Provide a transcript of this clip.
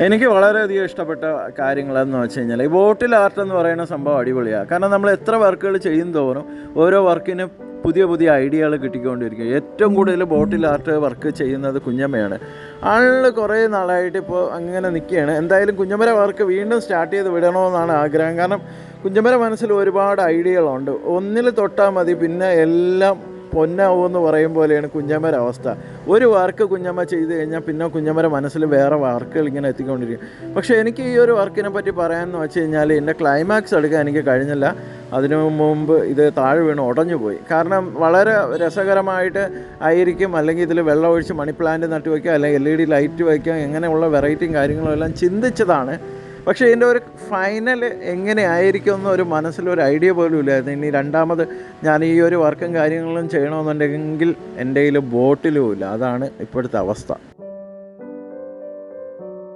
എനിക്ക് വളരെയധികം ഇഷ്ടപ്പെട്ട കാര്യങ്ങളെന്ന് വെച്ച് കഴിഞ്ഞാൽ ഈ ബോട്ടിൽ ആർട്ട് എന്ന് പറയുന്ന സംഭവം അടിപൊളിയാണ്. കാരണം നമ്മൾ എത്ര വർക്കുകൾ ചെയ്യും തോറും ഓരോ വർക്കിന് പുതിയ പുതിയ ഐഡിയകൾ കിട്ടിക്കൊണ്ടിരിക്കും. ഏറ്റവും കൂടുതൽ ബോട്ടിൽ ആർട്ട് വർക്ക് ചെയ്യുന്നത് കുഞ്ഞമ്മയാണ്. ആളിൽ കുറേ നാളായിട്ട് ഇപ്പോൾ അങ്ങനെ നിൽക്കുകയാണ്. എന്തായാലും കുഞ്ഞമ്മര വർക്ക് വീണ്ടും സ്റ്റാർട്ട് ചെയ്ത് വിടണമെന്നാണ് ആഗ്രഹം. കാരണം കുഞ്ഞമ്മര മനസ്സിൽ ഒരുപാട് ഐഡിയകളുണ്ട്. ഒന്നിൽ തൊട്ടാൽ മതി, പിന്നെ എല്ലാം പൊന്നാവുമെന്ന് പറയും പോലെയാണ് കുഞ്ഞമ്മയുടെ അവസ്ഥ. ഒരു വർക്ക് കുഞ്ഞമ്മ ചെയ്ത് കഴിഞ്ഞാൽ പിന്നെ കുഞ്ഞമ്മയുടെ മനസ്സിൽ വേറെ വർക്കുകൾ ഇങ്ങനെ എത്തിക്കൊണ്ടിരിക്കും. പക്ഷേ എനിക്ക് ഈ ഒരു വർക്കിനെ പറ്റി പറയാമെന്ന് വെച്ച് കഴിഞ്ഞാൽ എൻ്റെ ക്ലൈമാക്സ് എടുക്കാൻ എനിക്ക് കഴിഞ്ഞില്ല. അതിനു മുമ്പ് ഇത് താഴെ വീണ് ഉടഞ്ഞു പോയി. കാരണം വളരെ രസകരമായിട്ട് ആയിരിക്കും, അല്ലെങ്കിൽ ഇതിൽ വെള്ളം ഒഴിച്ച് മണി പ്ലാന്റ് നട്ട് വയ്ക്കുക, അല്ലെങ്കിൽ LED ലൈറ്റ് വയ്ക്കുക, ഇങ്ങനെയുള്ള വെറൈറ്റിയും കാര്യങ്ങളും എല്ലാം ചിന്തിച്ചതാണ്. പക്ഷേ ഇതിൻ്റെ ഒരു ഫൈനൽ എങ്ങനെ ആയിരിക്കും എന്നൊരു മനസ്സിലൊരു ഐഡിയ പോലും ഇല്ലായിരുന്നു. ഇനി രണ്ടാമത് ഞാൻ ഈ ഒരു വർക്കും കാര്യങ്ങളും ചെയ്യണമെന്നുണ്ടെങ്കിൽ എൻ്റെ കയ്യിൽ ബോട്ടിലും ഇല്ല. അതാണ് ഇപ്പോഴത്തെ അവസ്ഥ.